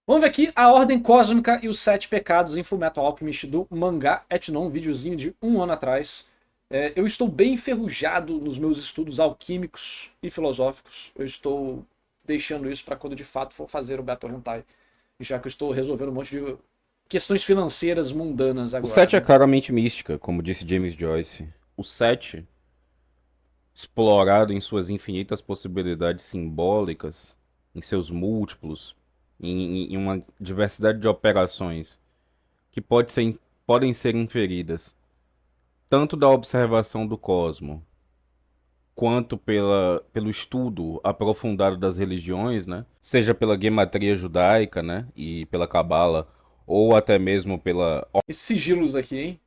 Vamos ver aqui a Ordem Cósmica e os Sete Pecados em Fullmetal Alchemist do mangá Etnon, um videozinho de um ano atrás. Eu estou bem enferrujado nos meus estudos alquímicos e filosóficos. Eu estou deixando isso para quando de fato for fazer o Battle Hentai, já que eu estou resolvendo um monte de questões financeiras mundanas O agora, 7 é né? claramente mística, como disse James Joyce. O 7, explorado em suas infinitas possibilidades simbólicas, em seus múltiplos, em uma diversidade de operações que podem ser inferidas tanto da observação do cosmo, quanto pelo estudo aprofundado das religiões, né? Seja pela gematria judaica, né? E pela cabala, ou até mesmo pela. Esses sigilos aqui, hein?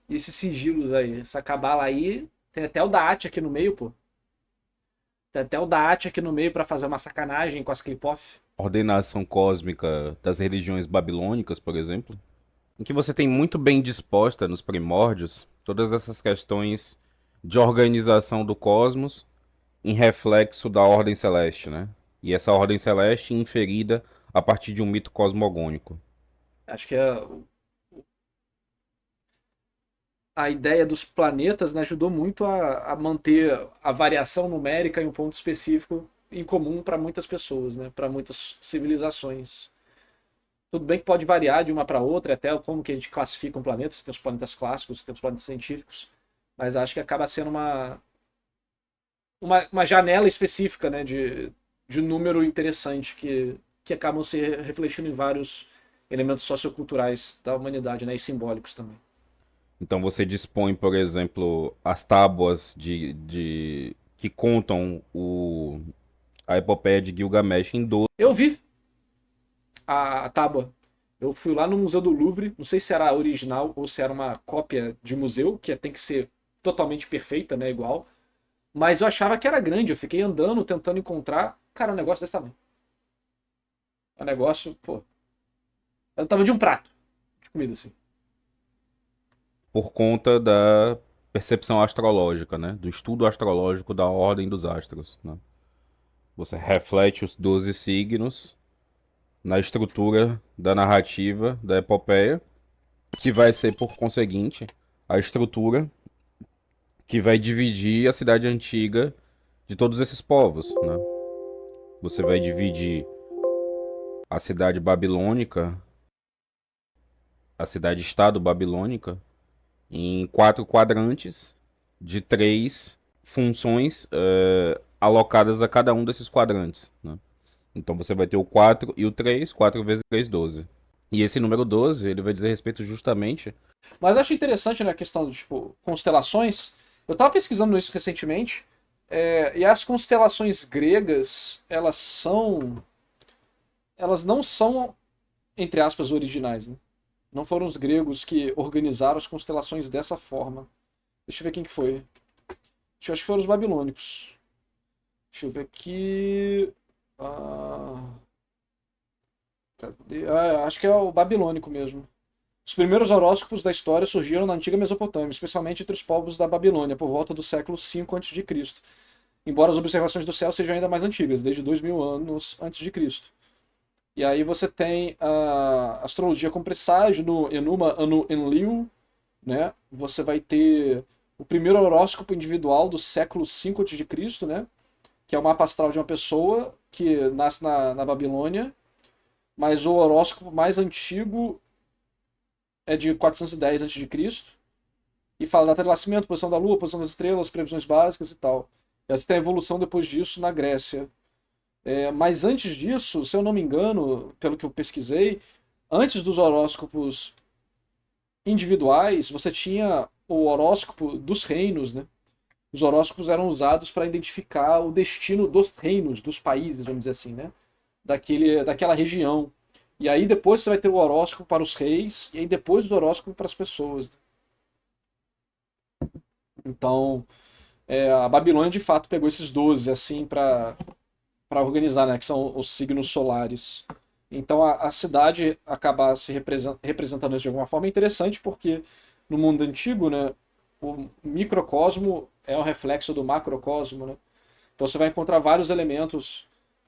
Esses sigilos aí, essa cabala aí, tem até o Daat aqui no meio, pô. Tem até o Daat aqui no meio para fazer uma sacanagem com as clip-off. Ordenação cósmica das religiões babilônicas, por exemplo, em que você tem muito bem disposta nos primórdios todas essas questões de organização do cosmos em reflexo da ordem celeste, né? E essa ordem celeste inferida a partir de um mito cosmogônico. Acho que a ideia dos planetas, né, ajudou muito a manter a variação numérica em um ponto específico em comum para muitas pessoas, né, para muitas civilizações. Tudo bem que pode variar de uma para outra, até como que a gente classifica um planeta, se tem os planetas clássicos, se tem os planetas científicos, mas acho que acaba sendo uma janela específica, né, de um número interessante que acabam se refletindo em vários elementos socioculturais da humanidade, né, e simbólicos também. Então você dispõe, por exemplo, as tábuas que contam a epopeia de Gilgamesh em 12. Eu vi a tábua. Eu fui lá no Museu do Louvre, não sei se era a original ou se era uma cópia de museu, que tem que ser totalmente perfeita, né, igual. Mas eu achava que era grande, eu fiquei andando, tentando encontrar. Cara, um negócio desse tamanho. Um negócio, pô. É o tamanho de um prato de comida, assim. Por conta da percepção astrológica, né? Do estudo astrológico da ordem dos astros, né? Você reflete os 12 signos na estrutura da narrativa da epopeia, que vai ser, por conseguinte, a estrutura que vai dividir a cidade antiga de todos esses povos, né? Você vai dividir a cidade babilônica, a cidade-estado babilônica, em 4 quadrantes de 3 funções alocadas a cada um desses quadrantes, né? Então você vai ter o 4 e o 3, 4 vezes 3, 12. E esse número 12, ele vai dizer respeito justamente. Mas eu acho interessante, né, a questão de, tipo, constelações. Eu tava pesquisando isso recentemente, e as constelações gregas, elas não são, entre aspas, originais, né? Não foram os gregos que organizaram as constelações dessa forma. Deixa eu ver quem que foi. Eu acho que foram os babilônicos. Deixa eu ver aqui. Ah, cadê? Acho que é o babilônico mesmo. Os primeiros horóscopos da história surgiram na antiga Mesopotâmia, especialmente entre os povos da Babilônia, por volta do século V a.C., embora as observações do céu sejam ainda mais antigas, desde 2000 anos antes de Cristo. E aí você tem a astrologia com presságio no Enuma Anu Enlil, né? Você vai ter o primeiro horóscopo individual do século V a.C., né? Que é o mapa astral de uma pessoa que nasce na Babilônia, mas o horóscopo mais antigo é de 410 a.C. e fala da data de nascimento, posição da Lua, posição das estrelas, previsões básicas e tal. E aí você tem a evolução depois disso na Grécia. Mas antes disso, se eu não me engano, pelo que eu pesquisei, antes dos horóscopos individuais, você tinha o horóscopo dos reinos, né? Os horóscopos eram usados para identificar o destino dos reinos, dos países, vamos dizer assim, né? Daquela região. E aí depois você vai ter o horóscopo para os reis, e aí depois o horóscopo para as pessoas. Então, a Babilônia de fato pegou esses 12 assim para organizar, né, que são os signos solares. Então a cidade acabar se representando isso de alguma forma é interessante porque no mundo antigo, né, o microcosmo é um reflexo do macrocosmo, né? Então você vai encontrar vários elementos.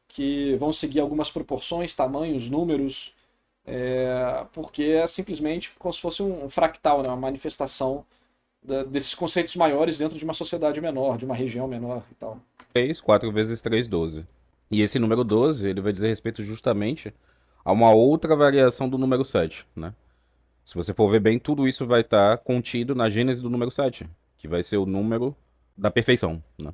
que vão seguir algumas proporções, tamanhos, números, porque é simplesmente como se fosse um fractal, né? Uma manifestação desses conceitos maiores dentro de uma sociedade menor, de uma região menor e tal. 3, 4 vezes 3, 12. E esse número 12, ele vai dizer respeito justamente a uma outra variação do número 7, né? Se você for ver bem, tudo isso vai estar contido na gênese do número 7, que vai ser o número da perfeição, né?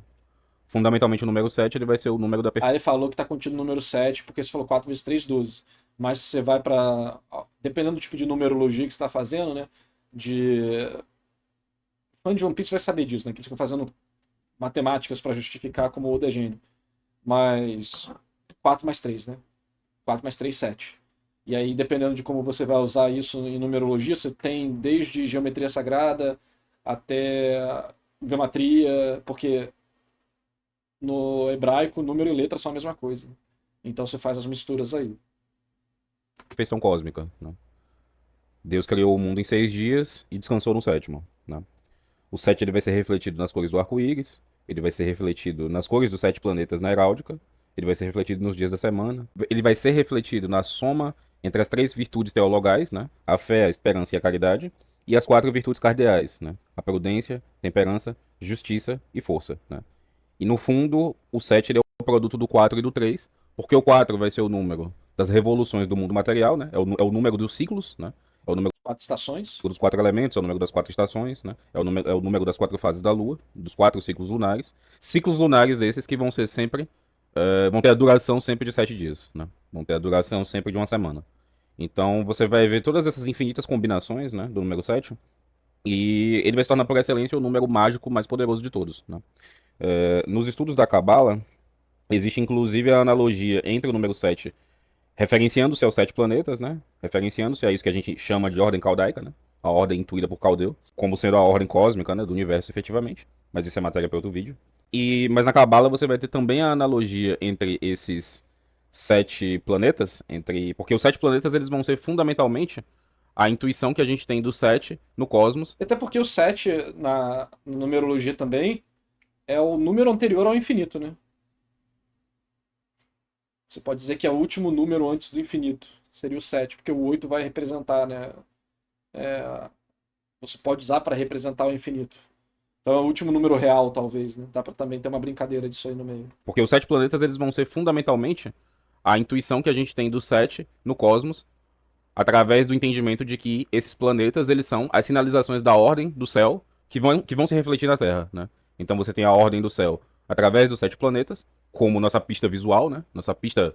Fundamentalmente o número 7, ele vai ser o número da Aí perfeição. ele falou que está contido no número 7 porque você falou 4 vezes 3, 12. Mas se você vai para. Dependendo do tipo de numerologia que você está fazendo, né? De. Fã de One Piece vai saber disso, né? Que eles ficam fazendo matemáticas para justificar como o Oda é gênio. Mas 4 mais 3, né? 4 mais 3, 7. E aí, dependendo de como você vai usar isso em numerologia, você tem desde geometria sagrada até geometria, porque no hebraico, número e letra são a mesma coisa. Então você faz as misturas aí. Perfeição cósmica, né? Deus criou o mundo em 6 dias e descansou no sétimo, né? O 7 ele vai ser refletido nas cores do arco-íris, ele vai ser refletido nas cores dos 7 planetas na heráldica, ele vai ser refletido nos dias da semana, ele vai ser refletido na soma entre as 3 virtudes teologais, né? A fé, a esperança e a caridade, e as 4 virtudes cardeais, né? A prudência, temperança, justiça e força, né? E no fundo, o 7 ele é o produto do 4 e do 3, porque o 4 vai ser o número das revoluções do mundo material, né? É o número dos ciclos, né? É o número 4 estações. dos 4 elementos, é o número das 4 estações, né? É o número das 4 fases da Lua, dos 4 ciclos lunares. Ciclos lunares esses que vão ser sempre, vão ter a duração sempre de 7 dias, né? Vão ter a duração sempre de uma semana. Então você vai ver todas essas infinitas combinações, né, do número 7, e ele vai se tornar por excelência o número mágico mais poderoso de todos, né? Nos estudos da Cabala, existe inclusive a analogia entre o número 7 referenciando-se aos 7 planetas, né? Referenciando-se a isso que a gente chama de ordem caldaica, né? A ordem intuída por Caldeu, como sendo a ordem cósmica, né, do universo efetivamente. Mas isso é matéria para outro vídeo. Mas na Cabala você vai ter também a analogia entre esses 7 planetas, porque os 7 planetas eles vão ser fundamentalmente a intuição que a gente tem do 7 no cosmos. Até porque o 7 na numerologia também é o número anterior ao infinito, né? Você pode dizer que é o último número antes do infinito. Seria o 7, porque o 8 vai representar, né? Você pode usar para representar o infinito. Então é o último número real, talvez, né? Dá para também ter uma brincadeira disso aí no meio. Porque os 7 planetas eles vão ser fundamentalmente a intuição que a gente tem do 7 no cosmos, através do entendimento de que esses planetas eles são as sinalizações da ordem do céu que vão se refletir na Terra, né? Então você tem a ordem do céu através dos 7 planetas, como nossa pista visual, né? Nossa pista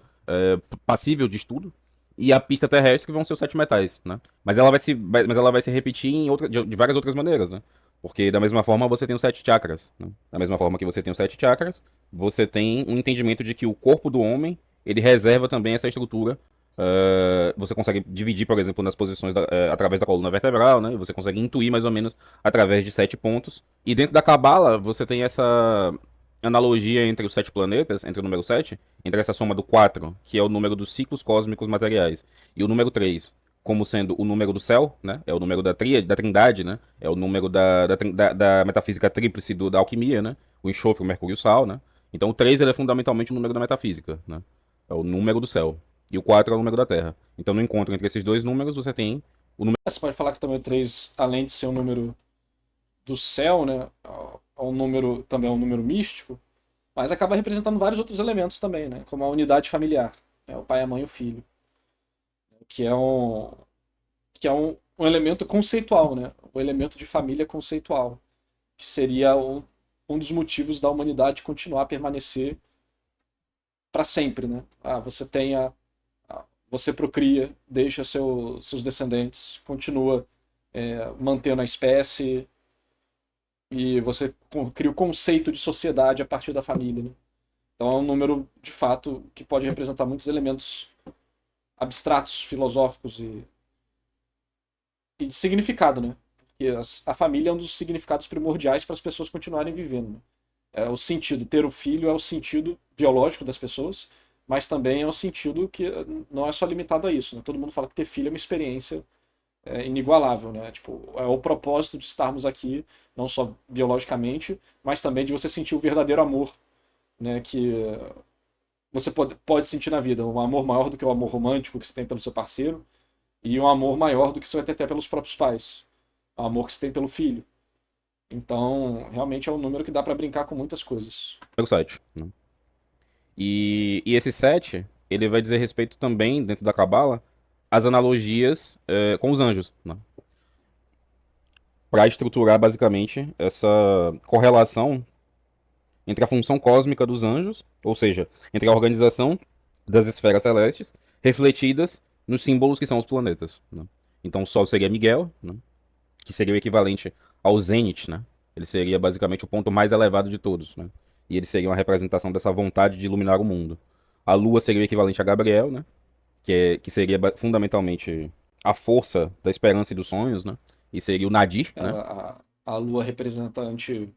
passível de estudo, e a pista terrestre que vão ser os 7 metais, né? Mas ela vai se repetir de várias outras maneiras, né? Porque da mesma forma você tem os 7 chakras, né? Da mesma forma que você tem os 7 chakras, você tem um entendimento de que o corpo do homem ele reserva também essa estrutura. Você consegue dividir, por exemplo, nas posições através da coluna vertebral, né? Você consegue intuir mais ou menos através de 7 pontos. E dentro da Cabala, você tem essa analogia entre os 7 planetas, entre o número 7, entre essa soma do 4, que é o número dos ciclos cósmicos materiais, e o número 3, como sendo o número do céu, né? É o número da tríade, da trindade, né? É o número da metafísica tríplice da alquimia, né? O enxofre, o mercúrio e o sal, né? Então o 3 ele é fundamentalmente o número da metafísica, né? É o número do céu. E o 4 é o número da Terra. Então, no encontro entre esses dois números, você tem o número. Você pode falar que também o 3, além de ser um número do céu, né? É um número, também é um número místico, mas acaba representando vários outros elementos também, né? Como a unidade familiar, né? O pai, a mãe e o filho. Que é um elemento conceitual, né? O elemento de família conceitual. Que seria um dos motivos da humanidade continuar a permanecer para sempre, né? Você tem você procria, deixa seus descendentes, continua mantendo a espécie e você cria o conceito de sociedade a partir da família, né? Então é um número, de fato, que pode representar muitos elementos abstratos, filosóficos e de significado, né? Porque a família é um dos significados primordiais para as pessoas continuarem vivendo, né? É o sentido, ter o filho é o sentido biológico das pessoas, mas também é o sentido que não é só limitado a isso, né? Todo mundo fala que ter filho é uma experiência inigualável, né? Tipo, é o propósito de estarmos aqui, não só biologicamente, mas também de você sentir o verdadeiro amor, né? você pode sentir na vida. Um amor maior do que o amor romântico que você tem pelo seu parceiro, e um amor maior do que você vai ter até pelos próprios pais. O amor que você tem pelo filho. Então, realmente é um número que dá pra brincar com muitas coisas. Número 7, né? E esse 7, ele vai dizer respeito também, dentro da Cabala, às analogias com os anjos, né? Para estruturar basicamente essa correlação entre a função cósmica dos anjos, ou seja, entre a organização das esferas celestes, refletidas nos símbolos que são os planetas, né? Então o Sol seria Miguel, né? Que seria o equivalente ao Zênite, né? Ele seria basicamente o ponto mais elevado de todos, né? E ele seria uma representação dessa vontade de iluminar o mundo. A Lua seria o equivalente a Gabriel, né? Que seria fundamentalmente a força da esperança e dos sonhos, né? E seria o Nadir, né? A lua representante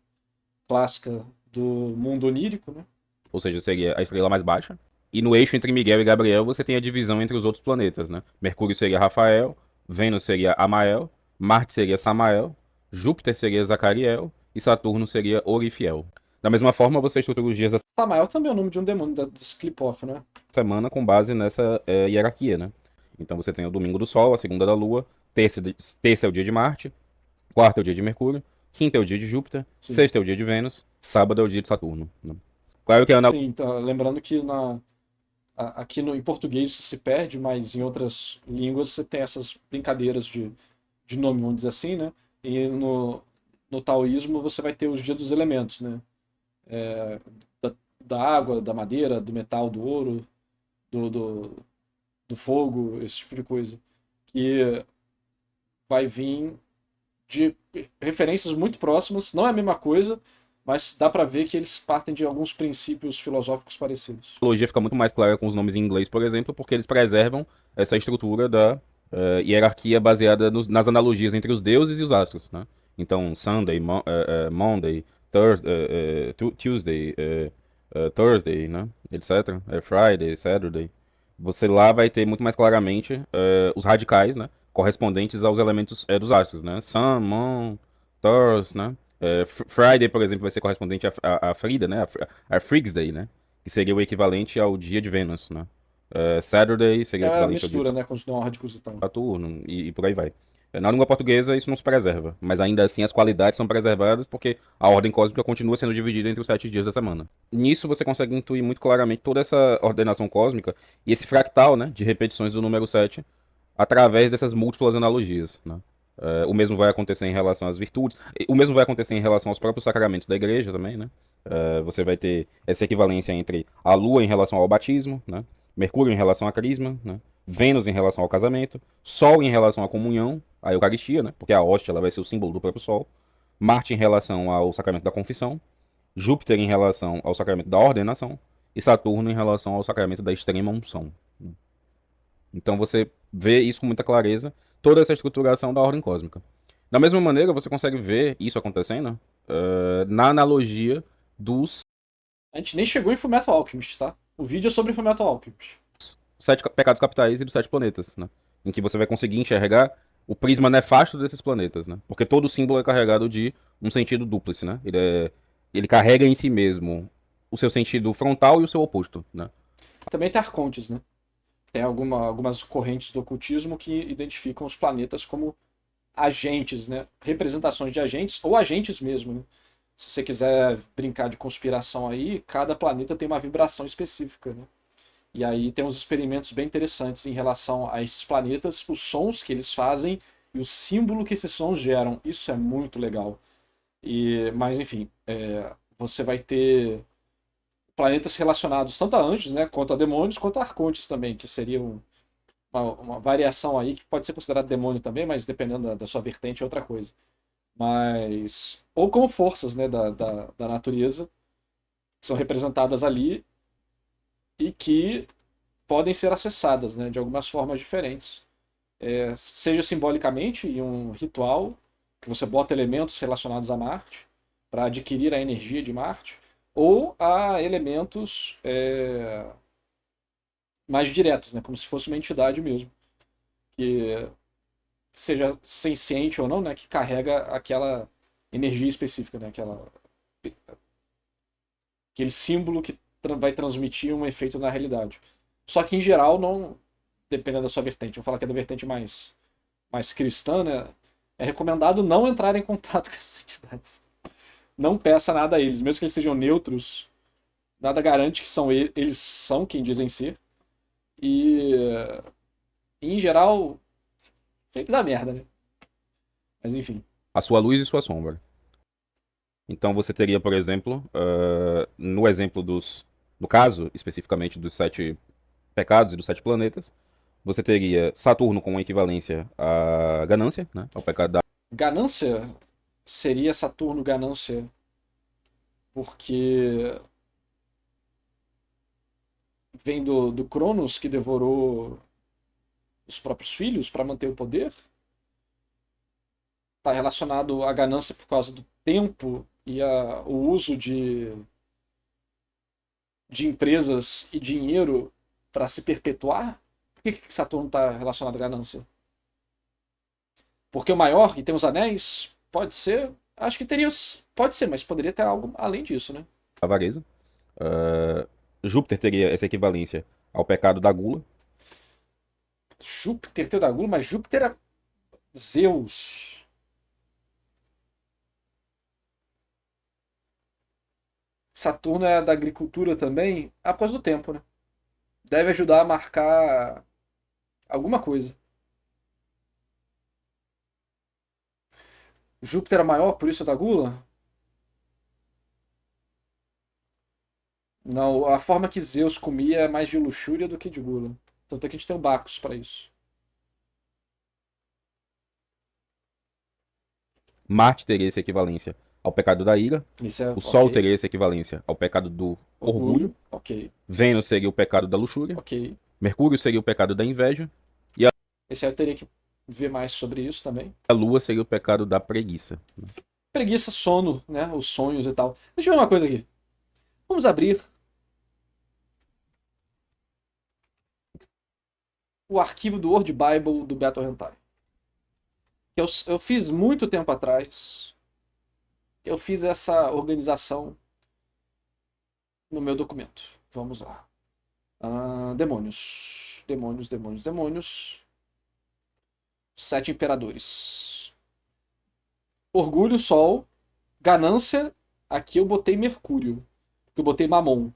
clássica do mundo onírico, né? Ou seja, seria a estrela mais baixa. E no eixo entre Miguel e Gabriel você tem a divisão entre os outros planetas, né? Mercúrio seria Rafael, Vênus seria Amael, Marte seria Samael, Júpiter seria Zacariel e Saturno seria Orifiel. Da mesma forma, você estrutura os dias da Samael também é o nome de um demônio dos Clipoff, né? semana com base nessa hierarquia, né? Então você tem o domingo do Sol, a segunda da Lua, terça é o dia de Marte, quarta é o dia de Mercúrio, quinta é o dia de Júpiter, Sim. sexta é o dia de Vênus, sábado é o dia de Saturno, né? Claro que a Sim, então, lembrando que aqui em português isso se perde, mas em outras línguas você tem essas brincadeiras de nome, vamos dizer assim, né? E no taoísmo você vai ter os dias dos elementos, né? Da água, da madeira, do metal, do ouro, do, do, do fogo, esse tipo de coisa. Que vai vir de referências muito próximas, não é a mesma coisa, mas dá pra ver que eles partem de alguns princípios filosóficos parecidos. analogia fica muito mais clara com os nomes em inglês, por exemplo, porque eles preservam essa estrutura da hierarquia baseada nas analogias entre os deuses e os astros, né? Então, Sunday, Monday, Tuesday, Thursday, né? Etc. Friday, Saturday. Você lá vai ter muito mais claramente os radicais, né? Correspondentes aos elementos dos astros, né? Sun, Moon, Taurus, né? Friday, por exemplo, vai ser correspondente a Frida, né? A Frigg's Day, né? Que seria o equivalente ao dia de Vênus, né? Saturday seria É o a equivalente ao dia de mistura, né, com os nórdicos e tal. Saturno e por aí vai. Na língua portuguesa isso não se preserva, mas ainda assim as qualidades são preservadas porque a ordem cósmica continua sendo dividida entre os 7 dias da semana. Nisso você consegue intuir muito claramente toda essa ordenação cósmica e esse fractal, né, de repetições do número 7 através dessas múltiplas analogias, né? O mesmo vai acontecer em relação às virtudes, o mesmo vai acontecer em relação aos próprios sacramentos da igreja também, né? Você vai ter essa equivalência entre a lua em relação ao batismo, né? Mercúrio em relação à crisma, né? Vênus em relação ao casamento, Sol em relação à comunhão, à Eucaristia, né? Porque a hóstia ela vai ser o símbolo do próprio Sol, Marte em relação ao sacramento da confissão, Júpiter em relação ao sacramento da ordenação e Saturno em relação ao sacramento da extrema unção. Então você vê isso com muita clareza, toda essa estruturação da ordem cósmica. Da mesma maneira, você consegue ver isso acontecendo na analogia dos A gente nem chegou em Fullmetal Alchemist, tá? O vídeo é sobre Fullmetal Alchemist. 7 pecados capitais e dos 7 planetas, né? Em que você vai conseguir enxergar o prisma nefasto desses planetas, né? Porque todo símbolo é carregado de um sentido dúplice, né? Ele carrega em si mesmo o seu sentido frontal e o seu oposto, né? Também tem Arcontes, né? Tem algumas correntes do ocultismo que identificam os planetas como agentes, né? Representações de agentes ou agentes mesmo, né? Se você quiser brincar de conspiração aí, cada planeta tem uma vibração específica, né? E aí tem uns experimentos bem interessantes em relação a esses planetas, os sons que eles fazem e o símbolo que esses sons geram. Isso é muito legal. Mas enfim, você vai ter planetas relacionados tanto a anjos, né, quanto a demônios, quanto a arcontes também, que seria uma variação aí que pode ser considerado demônio também, mas dependendo da sua vertente é outra coisa. Mas. Ou como forças, né, da natureza, que são representadas ali e que podem ser acessadas, né, de algumas formas diferentes. Seja simbolicamente em um ritual, que você bota elementos relacionados a Marte, para adquirir a energia de Marte, ou a elementos mais diretos, né, como se fosse uma entidade mesmo, que seja senciente ou não, né, que carrega aquela energia específica, né, aquele símbolo que vai transmitir um efeito na realidade. Só que, em geral, não, dependendo da sua vertente, vou falar que é da vertente mais cristã, né? É recomendado não entrar em contato com essas entidades. Não peça nada a eles, mesmo que eles sejam neutros, nada garante que eles são quem dizem ser. E, em geral, sempre dá merda, né? Mas enfim. A sua luz e sua sombra. Então você teria, por exemplo, no exemplo no caso, especificamente dos 7 pecados e dos 7 planetas, você teria Saturno com equivalência à ganância, né? Ao pecado da. Ganância seria Saturno ganância porque vem do Cronos que devorou os próprios filhos para manter o poder? Está relacionado à ganância por causa do tempo e o uso de empresas e dinheiro para se perpetuar? Por que Saturno está relacionado à ganância? Porque o maior e tem os anéis? Pode ser. Acho que teria. Pode ser, mas poderia ter algo além disso, né? Avareza. Ah, Júpiter teria essa equivalência ao pecado da gula. Júpiter tem o da gula, mas Júpiter é Zeus. Saturno é da agricultura também, por causa do tempo, né? Deve ajudar a marcar alguma coisa. Júpiter é maior, por isso é da gula? Não, a forma que Zeus comia é mais de luxúria do que de gula. Tanto é que a gente tem o Bacchus para isso. Marte teria essa equivalência ao pecado da ira. Isso é O Sol ok. teria essa equivalência ao pecado do orgulho. Orgulho, ok. Vênus seria o pecado da luxúria. Ok. Mercúrio seria o pecado da inveja. E Esse aí eu teria que ver mais sobre isso também. a Lua seria o pecado da preguiça. Preguiça, sono, né? Os sonhos e tal. Deixa eu ver uma coisa aqui. Vamos abrir o arquivo do Word Bible do Beto Hentai. Eu fiz muito tempo atrás. Eu fiz essa organização no meu documento. Vamos lá. Demônios. Demônios, demônios, demônios. 7 imperadores. Orgulho, Sol. Ganância. Aqui eu botei Mercúrio. Porque eu botei Mamon.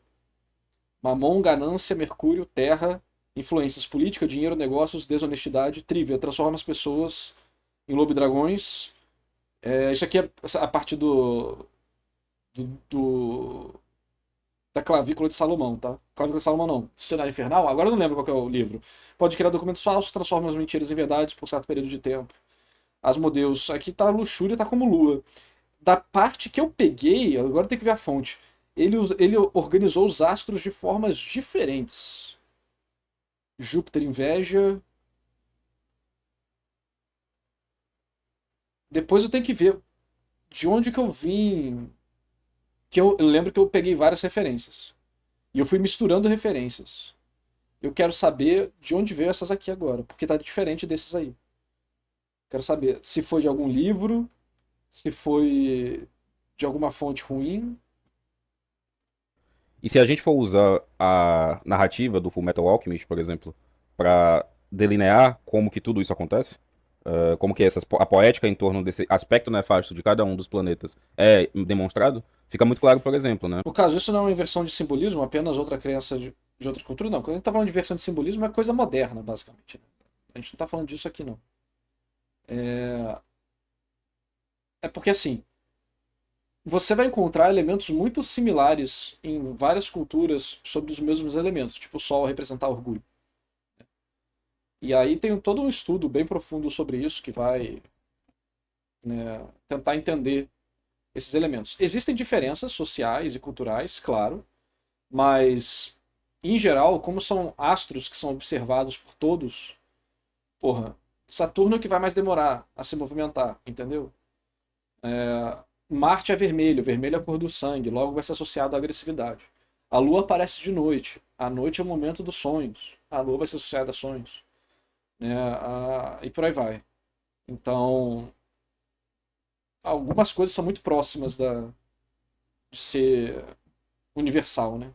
Mamon, ganância, Mercúrio, terra, influências política, dinheiro, negócios, desonestidade, trívia. Transforma as pessoas em lobo-dragões. Isso aqui é a parte da clavícula de Salomão, tá? Clavícula de Salomão não. Cenário Infernal? Agora eu não lembro qual que é o livro. Pode criar documentos falsos, transforma as mentiras em verdades por certo período de tempo. Asmodeus. Aqui tá a luxúria, tá como lua. Da parte que eu peguei, agora tem que ver a fonte. Ele organizou os astros de formas diferentes. Júpiter, inveja. Depois eu tenho que ver de onde que eu vim. Que eu lembro que eu peguei várias referências. E eu fui misturando referências. Eu quero saber de onde veio essas aqui agora, porque tá diferente desses aí. Quero saber se foi de algum livro, se foi de alguma fonte ruim. E se a gente for usar a narrativa do Fullmetal Alchemist, por exemplo, para delinear como que tudo isso acontece, como que a poética em torno desse aspecto nefasto de cada um dos planetas é demonstrado, fica muito claro, por exemplo, né? No caso, isso não é uma inversão de simbolismo, apenas outra crença de outra cultura, não. Quando a gente tá falando de inversão de simbolismo, é coisa moderna, basicamente. A gente não tá falando disso aqui, não. É porque, assim, você vai encontrar elementos muito similares em várias culturas sobre os mesmos elementos, tipo o Sol representar orgulho. E aí tem todo um estudo bem profundo sobre isso que vai, né, tentar entender esses elementos. Existem diferenças sociais e culturais, claro, mas em geral, como são astros que são observados por todos, porra, Saturno é o que vai mais demorar a se movimentar, entendeu? Marte é vermelho, vermelho é a cor do sangue, logo vai ser associado à agressividade. A Lua aparece de noite, a noite é o momento dos sonhos, a Lua vai ser associada a sonhos, né? E por aí vai. Então, algumas coisas são muito próximas de ser universal, né?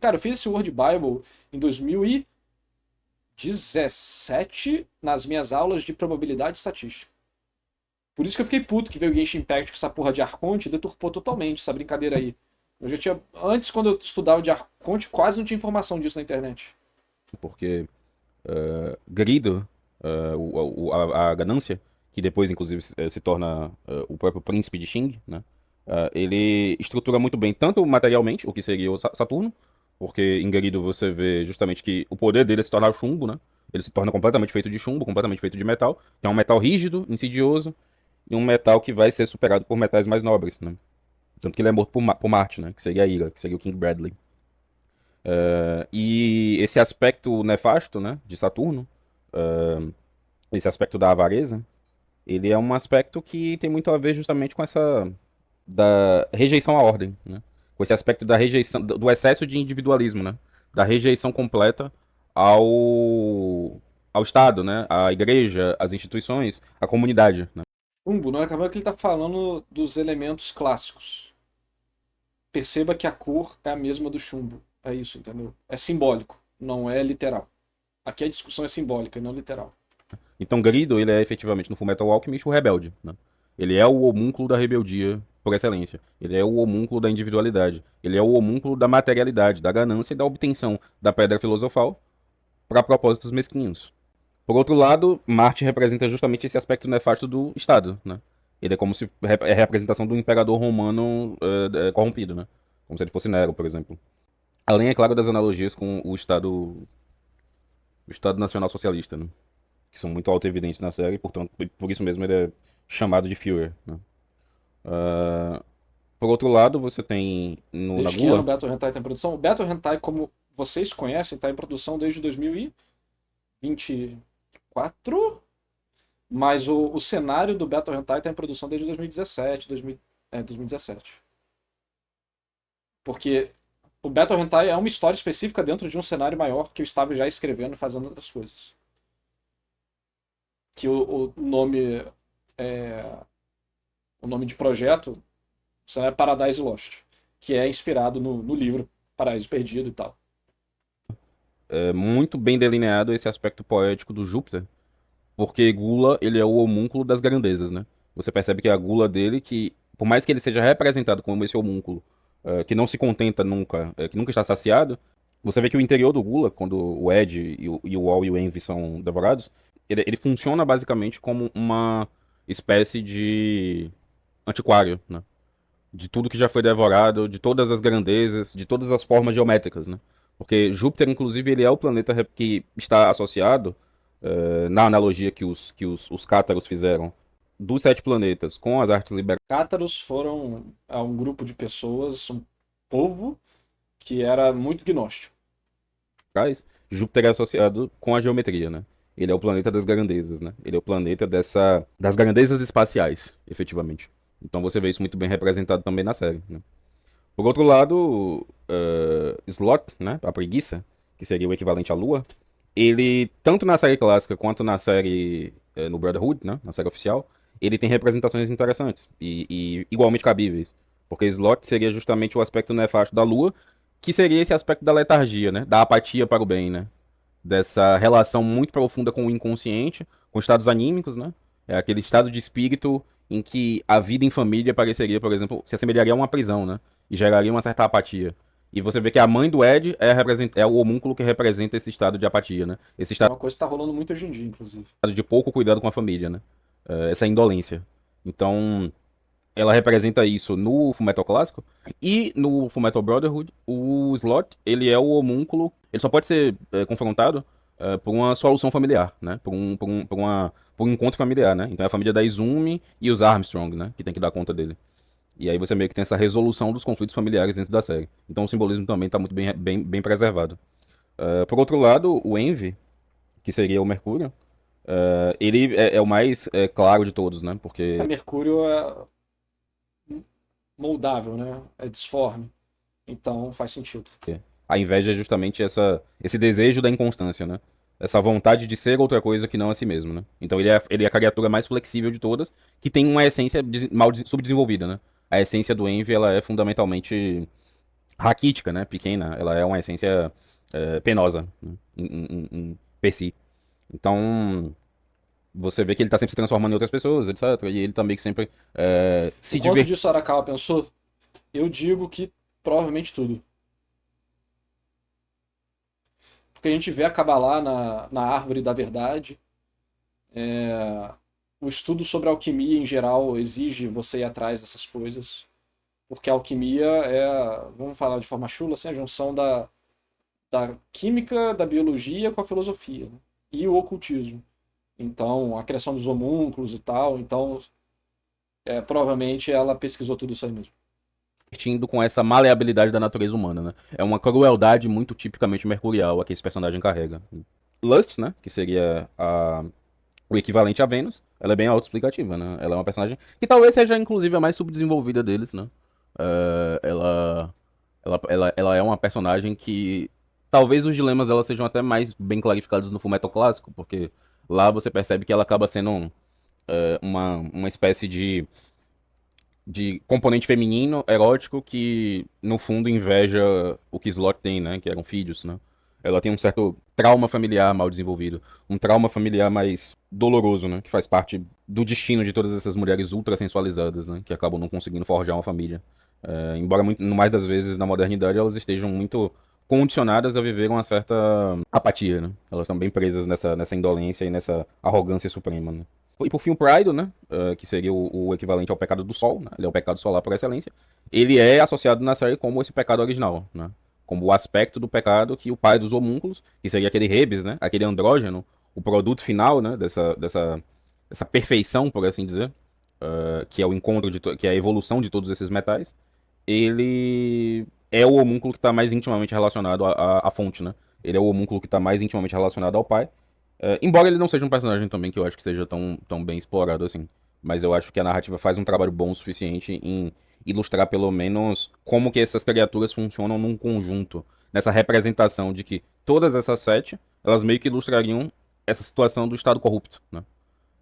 Cara, eu fiz esse Word Bible em 2017 nas minhas aulas de probabilidade estatística. Por isso que eu fiquei puto que veio o Genshin Impact com essa porra de Arconte e deturpou totalmente essa brincadeira aí. Eu já tinha. Antes, quando eu estudava de Arconte, quase não tinha informação disso na internet. Porque Grido, a ganância, que depois, inclusive, se torna o próprio príncipe de Xing, né? Ele estrutura muito bem, tanto materialmente, o que seria o Saturno, porque em Grido você vê justamente que o poder dele é se tornar chumbo, né? Ele se torna completamente feito de chumbo, completamente feito de metal, que é um metal rígido, insidioso, e um metal que vai ser superado por metais mais nobres, né? Tanto que ele é morto por Marte, né? Que seria a Ira, que seria o King Bradley. E esse aspecto nefasto, né, de Saturno, esse aspecto da avareza, ele é um aspecto que tem muito a ver justamente com essa da rejeição à ordem, né? Com esse aspecto da rejeição, do excesso de individualismo, né? Da rejeição completa ao Estado, né? À igreja, às instituições, à comunidade, né? Chumbo, não é acabou que ele tá falando dos elementos clássicos. Perceba que a cor é a mesma do chumbo. É isso, entendeu? É simbólico, não é literal. Aqui a discussão é simbólica e não literal. Então Grido, ele é efetivamente no Fullmetal Alchemist o rebelde, né? Ele é o homúnculo da rebeldia por excelência. Ele é o homúnculo da individualidade. Ele é o homúnculo da materialidade, da ganância e da obtenção da pedra filosofal para propósitos mesquinhos. Por outro lado, Marte representa justamente esse aspecto nefasto do Estado, né? Ele é como se é a representação do imperador romano corrompido, né? Como se ele fosse Nero, por exemplo. Além, é claro, das analogias com o Estado Nacional Socialista, né? Que são muito auto-evidentes na série, e, portanto, por isso mesmo ele é chamado de Führer, né? Ah, por outro lado, você tem na Desde que ano o Gula, Battle Hentai tá em produção? O Battle Hentai, como vocês conhecem, está em produção desde 2024, mas o cenário do Battle Hentai está em produção desde 2017, 2017. Porque o Battle Hentai é uma história específica dentro de um cenário maior que eu estava já escrevendo e fazendo outras coisas. Que o nome é, o nome de projeto é Paradise Lost, que é inspirado no livro Paraíso Perdido e tal. é muito bem delineado esse aspecto poético do Júpiter, porque Gula, ele é o homúnculo das grandezas, né? Você percebe que a gula dele, que por mais que ele seja representado como esse homúnculo, que não se contenta nunca, que nunca está saciado, você vê que o interior do Gula, quando o Ed e o Wall e o Envy são devorados, ele funciona basicamente como uma espécie de antiquário, né? De tudo que já foi devorado, de todas as grandezas, de todas as formas geométricas, né? Porque Júpiter, inclusive, ele é o planeta que está associado, na analogia que os cátaros fizeram dos sete planetas com as artes liberais. Cátaros foram um grupo de pessoas, um povo que era muito gnóstico. Júpiter é associado com a geometria, né? Ele é o planeta das grandezas, né? Ele é o planeta das grandezas espaciais, efetivamente. Então você vê isso muito bem representado também na série, né? Por outro lado, Sloth, né, a preguiça, que seria o equivalente à Lua, ele, tanto na série clássica quanto na série, no Brotherhood, né, na série oficial, ele tem representações interessantes e igualmente cabíveis. Porque Sloth seria justamente o aspecto nefasto da Lua, que seria esse aspecto da letargia, né, da apatia para o bem, né, dessa relação muito profunda com o inconsciente, com estados anímicos, né, é aquele estado de espírito em que a vida em família pareceria, por exemplo, se assemelharia a uma prisão, né? E geraria uma certa apatia. E você vê que a mãe do Ed é o homúnculo que representa esse estado de apatia, né? Esse É estado uma coisa que está rolando muito hoje em dia, inclusive. de pouco cuidado com a família, né? Essa indolência. Então, ela representa isso no Fullmetal clássico. E no Fullmetal Brotherhood, o Sloth, ele é o homúnculo. Ele só pode ser confrontado por uma solução familiar, né? Por um encontro familiar, né? Então é a família da Izumi e os Armstrong, né? Que tem que dar conta dele. E aí você meio que tem essa resolução dos conflitos familiares dentro da série. Então o simbolismo também está muito bem preservado. Por outro lado, o Envy, que seria o Mercúrio, ele é o mais claro de todos, né? A Porque Mercúrio é moldável, né? É disforme. Então faz sentido. a inveja é justamente esse desejo da inconstância, né? Essa vontade de ser outra coisa que não a si mesmo, né? Então ele é a criatura mais flexível de todas, que tem uma essência subdesenvolvida, né? A essência do Envy, ela é fundamentalmente raquítica, né? Pequena. Ela é uma essência penosa, né? Per si. Então, você vê que ele tá sempre se transformando em outras pessoas, etc. E ele tá meio que sempre O se quanto divertindo. disso Arakawa pensou? Eu digo que provavelmente tudo. Porque a gente vê a Kabbalah na árvore da verdade. O estudo sobre a alquimia em geral exige você ir atrás dessas coisas. Porque a alquimia é, vamos falar de forma chula, assim, a junção da química, da biologia com a filosofia, né? E o ocultismo. Então, a criação dos homúnculos e tal. Então, provavelmente ela pesquisou tudo isso aí mesmo. Com essa maleabilidade da natureza humana, né? É uma crueldade muito tipicamente mercurial a que esse personagem carrega. Lust, né? Que seria o equivalente a Vênus, ela é bem autoexplicativa, né? Ela é uma personagem que talvez seja, inclusive, a mais subdesenvolvida deles, né? Ela é uma personagem que talvez os dilemas dela sejam até mais bem clarificados no Fullmetal clássico, porque lá você percebe que ela acaba sendo uma espécie de componente feminino, erótico, que no fundo inveja o que Slot tem, né? Que eram filhos, né? Ela tem um certo trauma familiar mal desenvolvido. Um trauma familiar mais doloroso, né? Que faz parte do destino de todas essas mulheres ultra sensualizadas, né? Que acabam não conseguindo forjar uma família. Embora muito, no mais das vezes na modernidade elas estejam muito condicionadas a viver uma certa apatia, né? Elas estão bem presas nessa indolência e nessa arrogância suprema, né? E por fim, o Pride, né? Que seria o equivalente ao pecado do sol, né? Ele é o pecado solar por excelência. Ele é associado na série como esse pecado original, né? Como o aspecto do pecado que o pai dos homúnculos, que seria aquele Rebes, né? Aquele andrógeno, o produto final, né? Dessa perfeição, por assim dizer, que é o encontro que é a evolução de todos esses metais, ele é o homúnculo que está mais intimamente relacionado à fonte, né? Ele é o homúnculo que está mais intimamente relacionado ao pai. Embora ele não seja um personagem também que eu acho que seja tão bem explorado assim. Mas eu acho que a narrativa faz um trabalho bom o suficiente em ilustrar pelo menos como que essas criaturas funcionam num conjunto. Nessa representação de que todas essas sete, elas meio que ilustrariam essa situação do estado corrupto, né?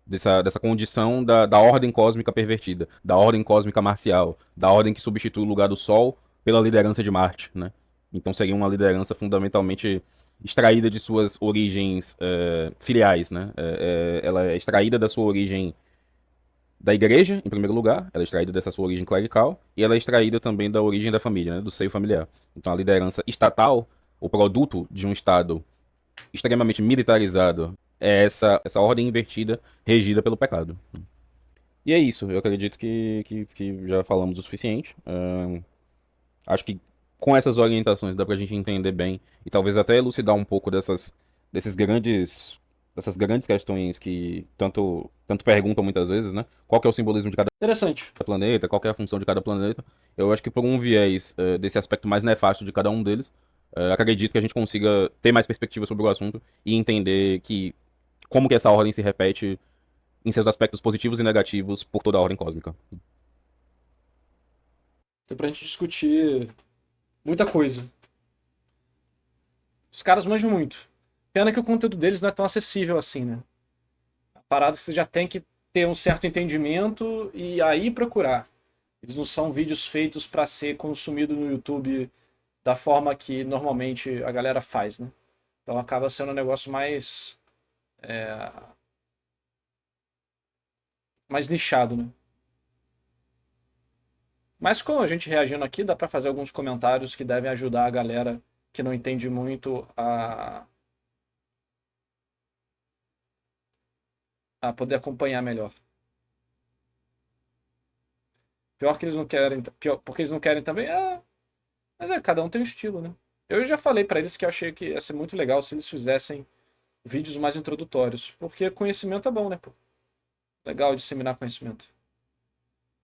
Dessa condição da ordem cósmica pervertida, da ordem cósmica marcial, da ordem que substitui o lugar do Sol pela liderança de Marte, né? Então seria uma liderança fundamentalmente extraída de suas origens filiais, né? Ela é extraída da sua origem da igreja, em primeiro lugar, ela é extraída dessa sua origem clerical, e ela é extraída também da origem da família, né? Do seio familiar. Então a liderança estatal, o produto de um Estado extremamente militarizado, é essa ordem invertida regida pelo pecado. E é isso, eu acredito que já falamos o suficiente. Acho que com essas orientações dá pra gente entender bem e talvez até elucidar um pouco desses grandes, dessas grandes questões que tanto perguntam muitas vezes, né? Qual que é o simbolismo de cada Interessante. planeta, qual que é a função de cada planeta. Eu acho que por um viés desse aspecto mais nefasto de cada um deles, acredito que a gente consiga ter mais perspectiva sobre o assunto e entender que como que essa ordem se repete em seus aspectos positivos e negativos por toda a ordem cósmica. Deu pra gente discutir muita coisa. Os caras manjam muito. Pena que o conteúdo deles não é tão acessível assim, né? A parada é que você já tem que ter um certo entendimento e aí procurar. Eles não são vídeos feitos para ser consumido no YouTube da forma que normalmente a galera faz, né? Então acaba sendo um negócio mais nichado, né? Mas com a gente reagindo aqui, dá para fazer alguns comentários que devem ajudar a galera que não entende muito a poder acompanhar melhor. Pior que eles não querem, pior, porque eles não querem também, mas cada um tem um estilo, né? Eu já falei para eles que eu achei que ia ser muito legal se eles fizessem vídeos mais introdutórios, porque conhecimento é bom, né, pô? Legal disseminar conhecimento.